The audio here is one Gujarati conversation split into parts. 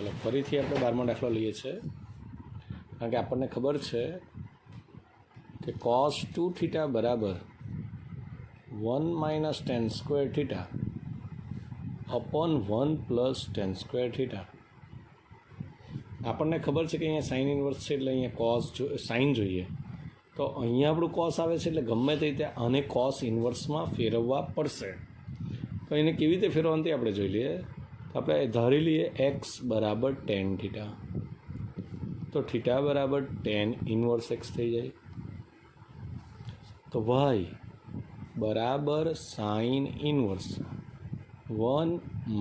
चलो फरीथी આપણે 12મો દાખલો લઈએ છીએ કારણ કે આપણને ખબર છે કે cos 2 થીટા બરાબર 1 minus ten square theta upon 1 plus ten square theta. આપણને ખબર છે કે અહીંયા સાઇન ઇન્વર્સ છે એટલે અહીંયા કોસ સાઇન જોઈએ, તો અહીંયા આપણું કોસ આવે છે એટલે ગમે તે રીતે આને કોસ ઇન્વર્સમાં ફેરવવા પડશે. તો એને કેવી રીતે ફેરવવાનું તે આપણે જોઈ લઈએ. તો આપણે ધારી લઈએ એક્સ બરાબર ટેન થીટા, તો થીટા બરાબર ટેન ઇન્વર્સ એક્સ થઈ જાય. તો વાય બરાબર sine inverse 1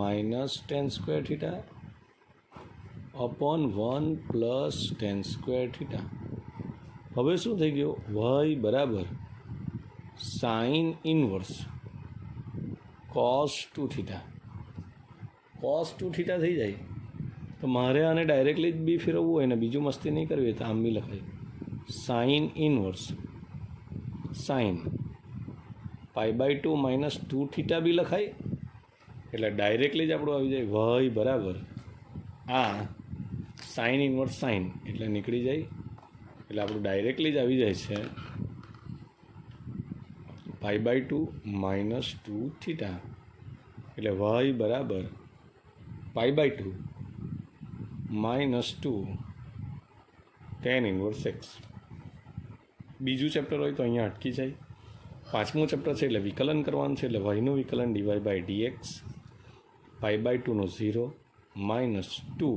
minus ten square theta upon 1 plus ten square theta. હવે શું થઈ ગયું? વાય બરાબર sine inverse cos 2 theta. Cos 2 theta થઈ જાય. તો મારે આને ડાયરેક્ટલી જ બી ફેરવવું હોય ને બીજું મસ્તી નહીં કરવી હોય તો આમ બી લખાય sine inverse sine π/2 minus 2 theta બી લખાય. એટલે ડાયરેક્ટલી જ આપણું આવી જાય વાય બરાબર આ સાઇન ઇન્વર્સ સાઇન એટલે નીકળી જાય. એટલે આપણું ડાયરેક્ટલી જ આવી જાય છે π/2 માઇનસ 2 થીટા. એટલે વાય બરાબર π/2 માઇનસ 2 ટેન ઇન્વર્સ એક્સ. બીજું ચેપ્ટર હોય તો અહીંયા અટકી જાય. પાંચમું ચેપ્ટર છે એટલે વિકલન કરવાનું છે. એટલે વાયનું વિકલન dy/dx π/2 0 માઇનસ 2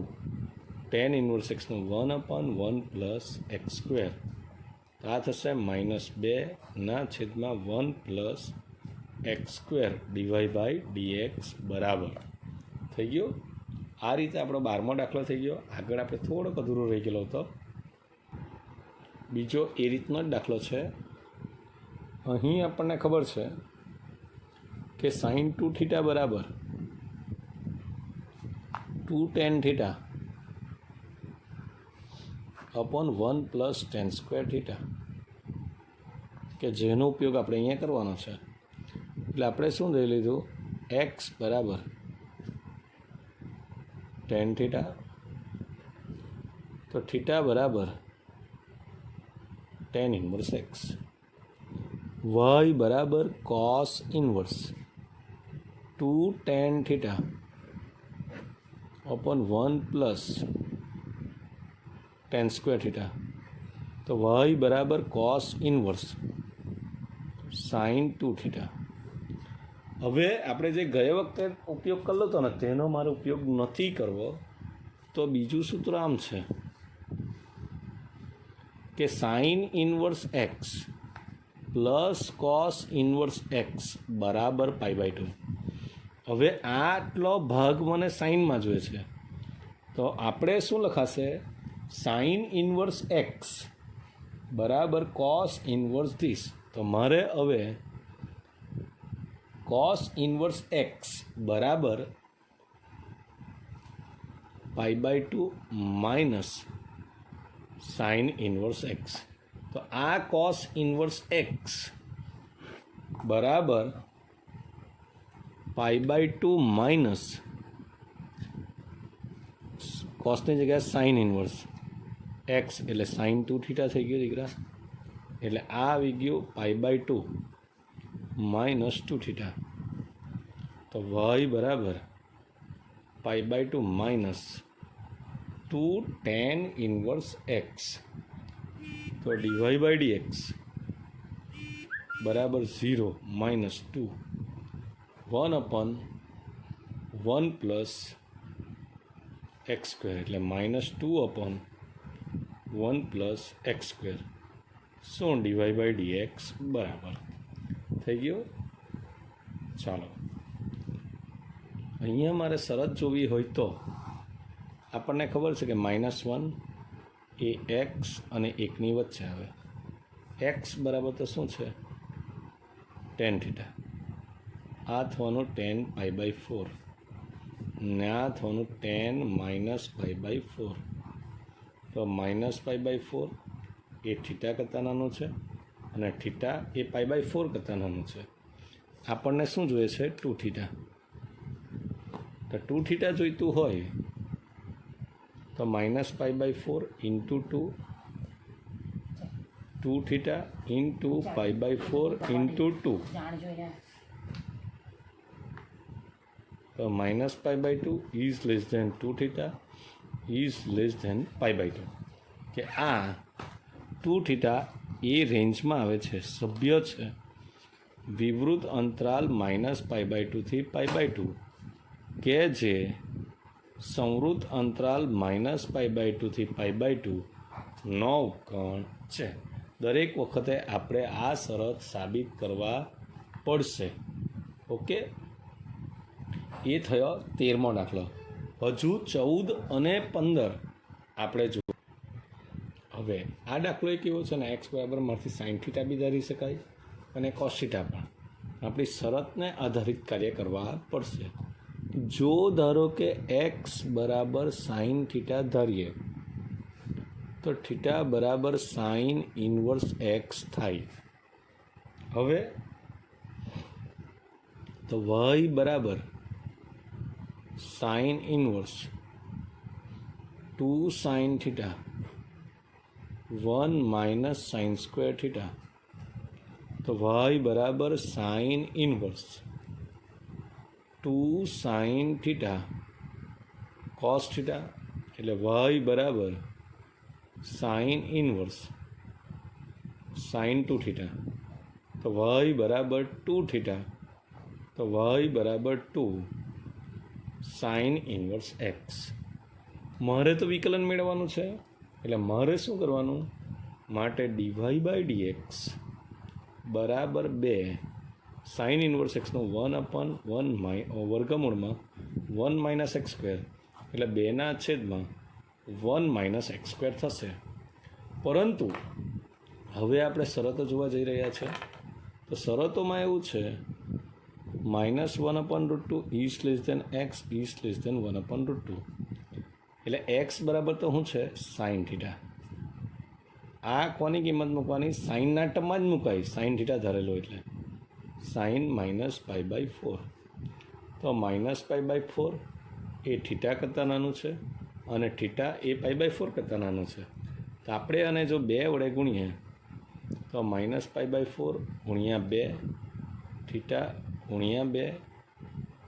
ટેન ઇન્વર્સ એક્સનું 1/1 પ્લસ એક્સ સ્ક્વેર. તો આ થશે -2/1 પ્લસ એક્સ સ્ક્વેર dy/dx બરાબર થઈ ગયો. આ રીતે આપણો 12મો દાખલો થઈ ગયો. આગળ આપણે થોડોક અધૂરો રહી ગયેલો હતો. બીજો એ રીતનો જ દાખલો છે. અહીં આપણને ખબર છે કે સાઇન 2 થીટા બરાબર 2 ten theta upon 1 plus ten square theta, કે જેનો ઉપયોગ આપણે અહીંયા કરવાનો છે. એટલે આપણે શું લઈ લીધું? એક્સ બરાબર ટેન થીટા, તો થીટા બરાબર ટેન ઇન્વર્સ એક્સ. વાય બરાબર cos inverse 2 ten theta upon 1 plus ten square theta. તો વાય બરાબર કોસ ઇન્વર્સ સાઇન 2 થીટા. હવે આપણે જે ગયા વખતે ઉપયોગ કરેલો હતો ને તેનો મારો ઉપયોગ નથી કરવો. તો બીજું સૂત્ર આમ છે કે sine inverse x plus cos inverse x બરાબર π/2. હવે આટલો ભાગ મને સાઇનમાં જોઈએ છે, તો આપણે શું લખાશે? સાઇન ઇન્વર્સ એક્સ બરાબર કોસ ઇન્વર્સ ધીસ. તો મારે હવે કોસ ઇન્વર્સ એક્સ બરાબર π/2 માઇનસ સાઇન ઇન્વર્સ એક્સ. તો આ કોસ ઇન્વર્સ એક્સ બરાબર π/2 માઇનસ કોસની જગ્યાએ સાઇન ઇન્વર્સ એક્સ એટલે સાઇન 2 થીટા થઈ ગયું દીકરા. એટલે આ આવી ગયું π/2 માઇનસ 2 થીટા. તો વાય બરાબર π/2 માઇનસ 2 ટેન ઇન્વર્સ એક્સ. તો dy/dx બરાબર 0 માઇનસ 2 1/1 પ્લસ એક્સ સ્ક્વેર એટલે -2/1 પ્લસ એક્સ સ્ક્વેર. શું dy/dx બરાબર થઈ ગયો. ચાલો અહીંયા મારે શરત જોવી હોય તો આપણને ખબર છે કે -1 એ એક્સ અને 1ની વચ્ચે આવે. એક્સ બરાબર તો શું છે? Ten theta. આ થવાનું 10 π/4 ને આ થવાનું 10 માઇનસ π/4. તો માઇનસ π/4 એ થીટા કરતાં નાનું છે અને થીટા એ π/4 કરતાં નાનું છે. આપણને શું જોઈએ છે? 2 થીટા. તો 2 થીટા જોઈતું હોય तो -π/4 इंटू 2 2 थीटा इंटू π/4 इंटू 2 तो -π/2 is less than 2 theta is less than π/2 કે આ 2 थीटा એ રેન્જમાં આવે છે, સભ્ય છે વિવૃત અંતરાલ -π/2 થી π/2 કે જે સંવૃત અંતરાલ -π/2 થી π/2 નો ઉપકરણ છે. દરેક વખતે આપણે આ શરત સાબિત કરવા પડશે. ઓકે, એ થયો 13મો દાખલો. હજુ 14 અને 15 આપણે જો. હવે આ દાખલો એક એવો છે ને, એક્સ બરાબર માંથી સાઇન થીટા બી ધારી શકાય અને કોસ થીટા પણ. આપણી શરતને આધારિત કાર્ય કરવા પડશે. જો ધારો કે એક્સ બરાબર સાઇન થીટા ધારીએ તો થીટા બરાબર સાઇન ઇન્વર્સ એક્સ થાય. હવે તો વાય બરાબર sine inverse 2 sine theta 1 minus sine square theta. તો વાય બરાબર sine inverse 2 sine theta cos theta, એટલે વાય બરાબર સાઇન ઇન્વર્સ સાઇન 2 થીટા. તો વાય બરાબર 2 થીટા. તો વાય બરાબર 2 સાઇન ઇન્વર્સ એક્સ. મારે તો વિકલન મેળવવાનું છે, એટલે મારે શું કરવાનું? માટે dy/dx બરાબર 2 સાઇન ઇન્વર્સ એક્સનું 1/1 વર્ગમૂળમાં 1 - x², એટલે 2/1 - x² થશે. પરંતુ હવે આપણે શરતો જોવા જઈ રહ્યા છે. તો શરતોમાં એવું છે -1/√2 is less than x is less than 1/√2. એટલે એક્સ બરાબર તો શું છે? Sine theta. આ કોની કિંમત મૂકવાની? સાઇનના ટર્મમાં જ મુકાય. સાઇન થીટા ધારેલો એટલે સાઇન -π/4. તો -π/4 એ થીટા કરતાં નાનું છે અને થીટા એ π/4 કરતાં નાનું છે. તો આપણે આને જો 2 વડે ગુણીએ તો -π/4 ગુણ્યા 2 થીટા ગુણ્યા 2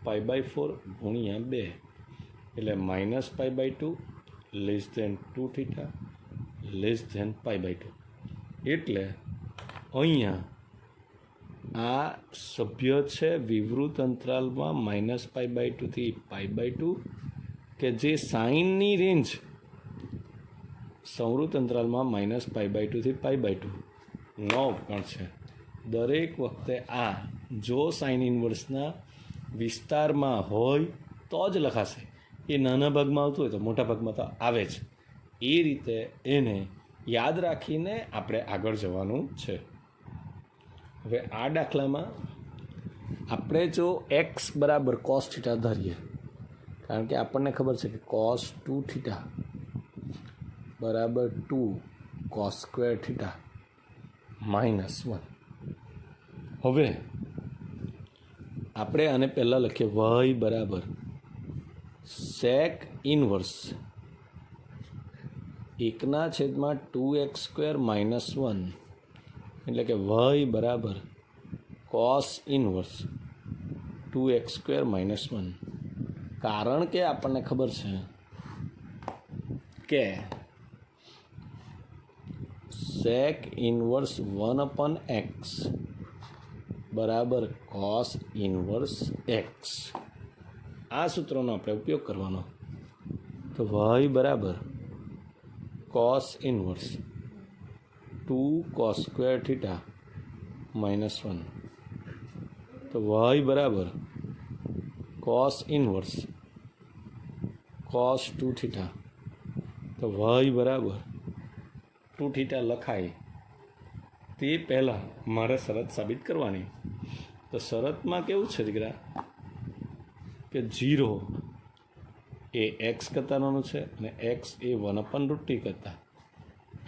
π/4 ગુણ્યા 2 એટલે -π/2 less than 2 theta less than π/2. એટલે અહીંયા આ સભ્ય છે વિવૃત અંતરાલમાં -π/2 થી π/2 કે જે સાઇનની રેન્જ સંવૃત અંતરાલમાં -π/2 થી π/2 નો ઉપકરણ છે. દરેક વખતે આ જો સાઇન ઇન્વર્સના વિસ્તારમાં હોય તો જ લખાશે. એ નાના ભાગમાં આવતું હોય તો મોટા ભાગમાં તો આવે જ. એ રીતે એને યાદ રાખીને આપણે આગળ જવાનું છે. હવે આ દાખલામાં આપણે જો એક્સ બરાબર કોસ થીટા ધારીએ, કારણ કે આપણને ખબર છે કે cos 2 થીટા બરાબર 2 cos સ્ક્વેર થીટા -1. હવે આપણે આને પહેલાં લખીએ વાય બરાબર સેક ઇન્વર્સ 1/2x² -1, એટલે કે વાય બરાબર cos ઇન્વર્સ 2x² -1. કારણ કે આપણને ખબર છે કે સેક ઇન્વર્સ 1/x બરાબર cos ઇન્વર્સ x. આ સૂત્રનો આપણે ઉપયોગ કરવાનો. તો વાય બરાબર cos inverse 2 cos square theta -1. તો વાય બરાબર cos ઇન્વર્સ cos 2 થીટા. તો વાય બરાબર 2 થીટા લખાય તે પહેલાં મારે શરત સાબિત કરવાની. તો શરતમાં કેવું છે દીકરા કે 0 એ એક્સ કરતાં નાનું છે અને એક્સ એ 1/√t કરતાં.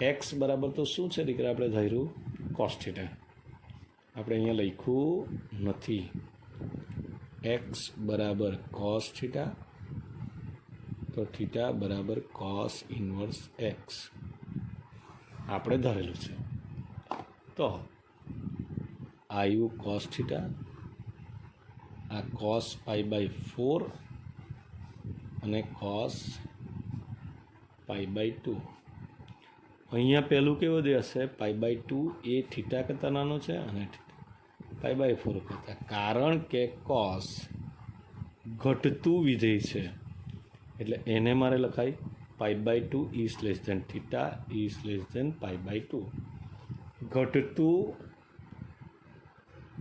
એક્સ બરાબર તો શું છે દીકરા? આપણે ધાર્યું કોસ થીટા. આપણે અહીંયા લખ્યું નથી. એક્સ બરાબર કોસ થીટા. તો તો થીટા બરાબર કોસ ઇન્વર્સ એક્સ આપણે ધારેલું છે. તો આવ્યું કોસ થીટા, આ કોસ π/4 અને કોસ π/2. અહીંયા પહેલું કેવું દેશે? π/2 એ થીટા કરતાં નાનો છે અને π/4 કરતાં, કારણ કે કોસ ઘટતું વિધેય છે એટલે એને મારે લખાય π/2 is less than theta is less than π/2. ઘટતું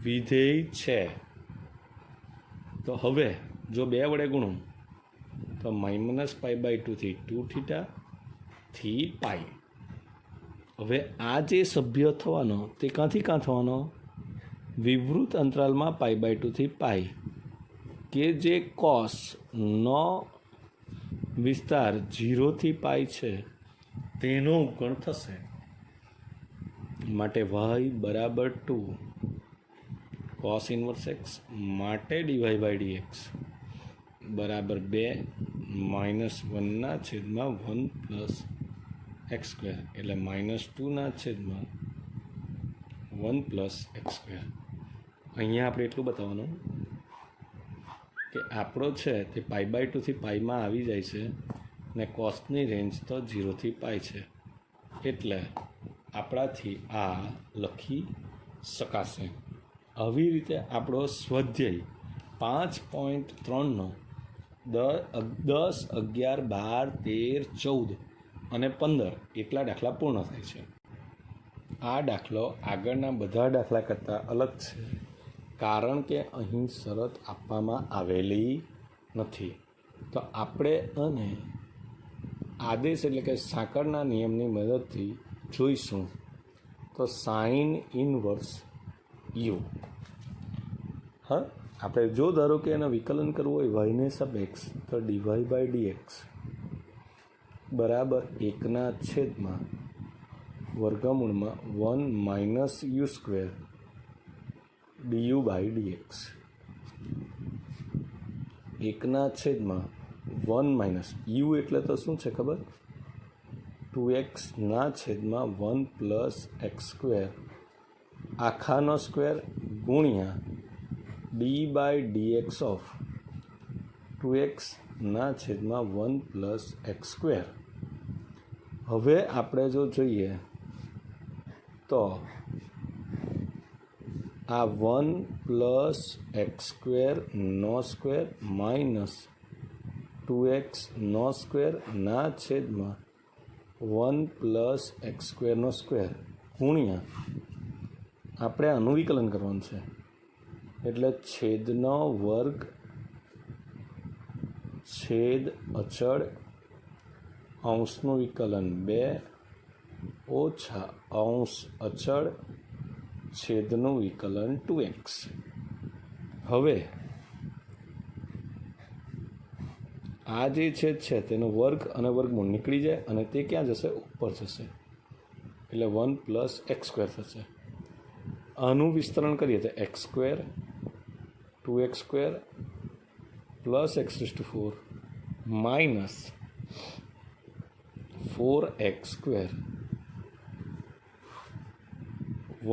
વિધેય છે. તો હવે જો 2 વડે ગુણું તો -π/2 થી 2 થીટા થી પાઈ. હવે આ જે સભ્ય થવાનો તે ક્યાંથી ક્યાં થવાનો? વિવૃત અંતરાલમાં π/2 થી પાઈ, કે જે કોસનો વિસ્તાર 0 થી પાઈ છે તેનો ઉકળ થશે. માટે y બરાબર 2 કોસ ઇન્વર્સ એક્સ માટે dy/dx બરાબર 2 -1/1 પ્લસ એક્સ સ્ક્વેર એટલે -2/1 પ્લસ એક્સ સ્ક્વેર. અહીંયા આપણે એટલું બતાવવાનું કે આપણો છે તે π/2 થી પાઈમાં આવી જાય છે ને કોસની રેન્જ તો 0 થી પાઈ છે, એટલે આપણાથી આ લખી શકાશે. આવી રીતે આપણો સ્વાધ્યાય 5.3નો 10, 11, 12, 13, 14 અને 15 એટલા દાખલા પૂર્ણ થાય છે. આ દાખલો આગળના બધા દાખલા કરતાં અલગ છે, કારણ કે અહીં શરત આપવામાં આવેલી નથી. તો આપણે અને આદેશ એટલે કે સાંકળના નિયમની મદદથી જોઈશું. તો સાઇન ઇનવર્સ યુ, હા આપણે જો ધારો કે એનું વિકલન કરવું હોય વાયને સાપેક્ષ, તો dy/dx બરાબર 1/√1 -u² du/dx. 1/1 u એટલે તો શું છે ખબર? 2x/1 પ્લસ x² આખાનો સ્ક્વેર ગુણ્યા d/dx of 2x/1 plus x². હવે આપણે જો જોઈએ તો આ 1 plus x² minus 2x² 1 plus x² ગુણ્યા આપણે આનું વિકલન કરવાનું છે એટલે છેદનો વર્ગ છેદ અચળ અંશનું વિકલન 2 ઓછા અંશ અચળ છેદનું વિકલન 2x. હવે આ જે છેદ છે તેનો વર્ગ અને વર્ગમૂળ નીકળી જાય અને તે ક્યાં જશે? ઉપર જશે, એટલે 1 પ્લસ x² થશે. આનું વિસ્તરણ કરીએ તો x² 2x² plus x⁴ minus 4x²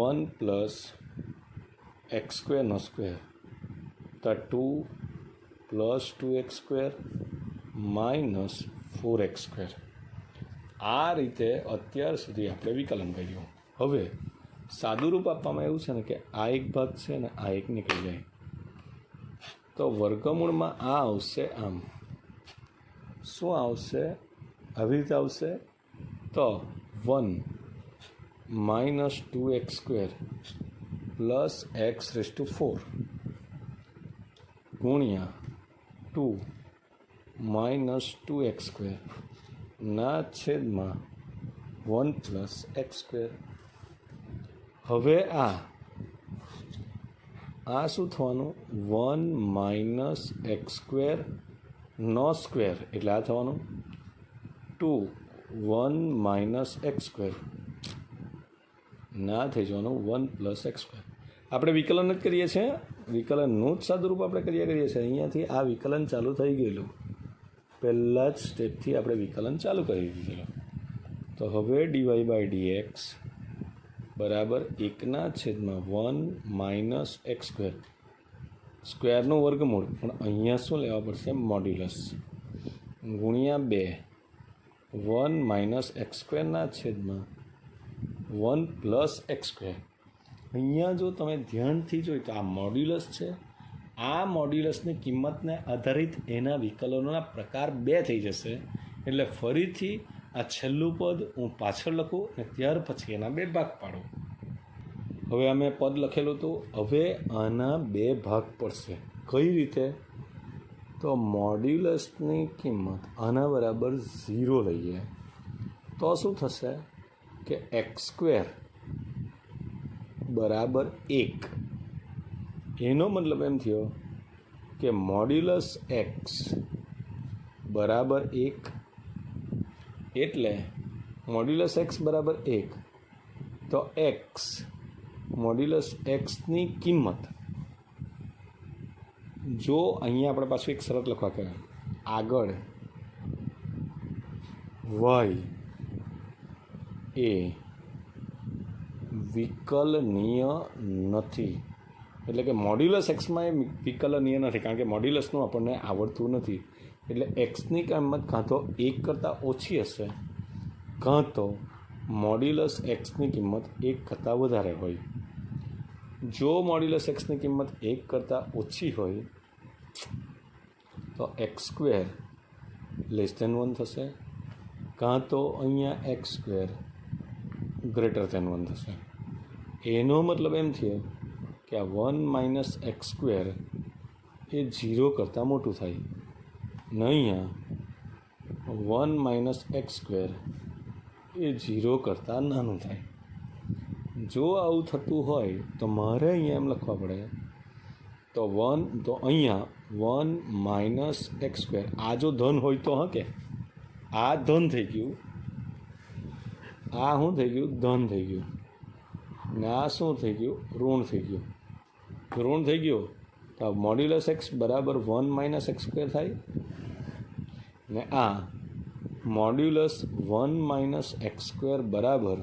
1 plus x²² તો 2 પ્લસ 2x² માઇનસ 4x². આ રીતે અત્યાર સુધી આપણે વિકલન કર્યું. હવે સાદું રૂપ આપવામાં એવું છે ને કે આ એક ભાગ છે ને આ એક નીકળી જાય, તો વર્ગમૂળમાં આ આવશે આમ. શું આવશે? આવી રીતે આવશે. તો 1 માઇનસ 2x² પ્લસ x⁴ ગુણ્યા 2 માઇનસ 2x² ના છેદમાં 1 પ્લસ x². હવે આ શું થવાનું? 1 માઇનસ x² નો સ્ક્વેર એટલે આ થવાનું 2 1 માઇનસ x² ના થઈ જવાનું 1 પ્લસ x². આપણે વિકલન જ કરીએ છીએ, વિકલનનું જ સાદું રૂપ આપણે કરીએ છીએ. અહીંયાથી આ વિકલન ચાલુ થઈ ગયેલું પહેલાં જ સ્ટેપથી આપણે વિકલન ચાલુ કરી દીધેલું. તો હવે ડીવાય બાય ડીએક્સ બરાબર 1/1 - x². સ્ક્વેરનું વર્ગમૂળ, પણ અહીંયા શું લેવા પડશે? મોડ્યુલસ ગુણ્યા 2 1 - x²/1 + x². અહીંયા જો તમે ધ્યાનથી જોઈ તો આ મોડ્યુલસ છે. આ મોડ્યુલસની કિંમતને આધારિત એના વિકલનોના પ્રકાર 2 થઈ જશે. એટલે ફરીથી આ છેલ્લું પદ હું પાછળ લખું અને ત્યાર પછી એના 2 ભાગ પાડું. હવે અમે પદ લખેલું હતું, હવે આના 2 ભાગ પડશે. કઈ રીતે? તો મોડ્યુલસની કિંમત આના બરાબર 0 લઈએ તો શું થશે કે x² બરાબર 1. એનો મતલબ એમ થયો કે મોડ્યુલસ x બરાબર 1, એટલે મોડ્યુલસ x બરાબર 1 તો x મોડ્યુલસ xની કિંમત, જો અહીંયા આપણે પાછું એક શરત લખવા કહેવાય, આગળ y એ વિકલનીય નથી. એટલે કે મોડ્યુલસ એક્સમાં એ વિકલનીય નથી, કારણ કે મોડ્યુલસનું આપણને આવડતું નથી. એટલે એક્સની કિંમત કાં તો 1 કરતાં ઓછી હશે, કાં તો મોડ્યુલસ એક્સની કિંમત 1 કરતાં વધારે હોય. જો મોડ્યુલસ એક્સની કિંમત 1 કરતાં ઓછી હોય તો x² <1 થશે, કાં તો અહીંયા x² <1 થશે. એનો મતલબ એમ થયો કે આ 1 - x² એ 0 કરતાં મોટું થાય ને અહીંયા 1 - x² એ 0 કરતાં નાનું થાય. જો આવું થતું હોય તો મારે અહીંયા એમ લખવા પડે તો અહીંયા 1 - x², આ જો ધન હોય તો હા, કે આ ધન થઈ ગયું, આ શું થઈ ગયું? ધન થઈ ગયું. ને આ શું થઈ ગયું? ઋણ થઈ ગયું. ઋણ થઈ ગયું તો મોડ્યુલસ x બરાબર 1 - x² થાય, ને આ મોડ્યુલસ 1 - x² બરાબર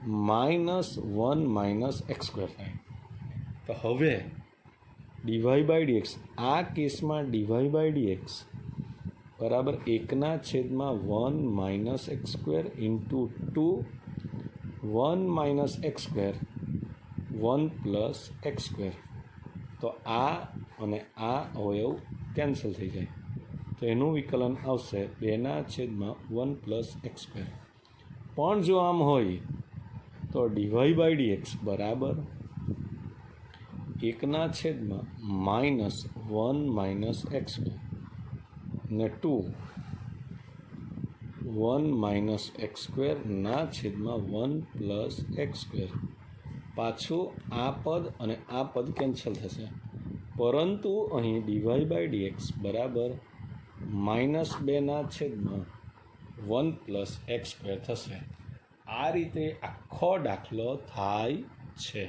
-1 - x² થાય. તો હવે ડીવાય બાય ડીએક્સ, આ કેસમાં ડીવાય બાય ડીએક્સ બરાબર 1/1 - x² ઇન્ટુ 2 1 - x² 1 + x². તો આ અને આ અવયવ કેન્સલ થઈ જાય, તો એનું વિકલન આવશે 2/1 + x². પણ જો આમ હોય તો ડીવાય બાય ડીએક્સ બરાબર 1/-1 - x² ને 2 1 - x²/1 + x². પાછું આ પદ અને આ પદ કેન્સલ થશે, પરંતુ અહીં ડીવાય બાય ડીએક્સ બરાબર -2/1 + x² થશે. આ રીતે આખો દાખલો થાય છે.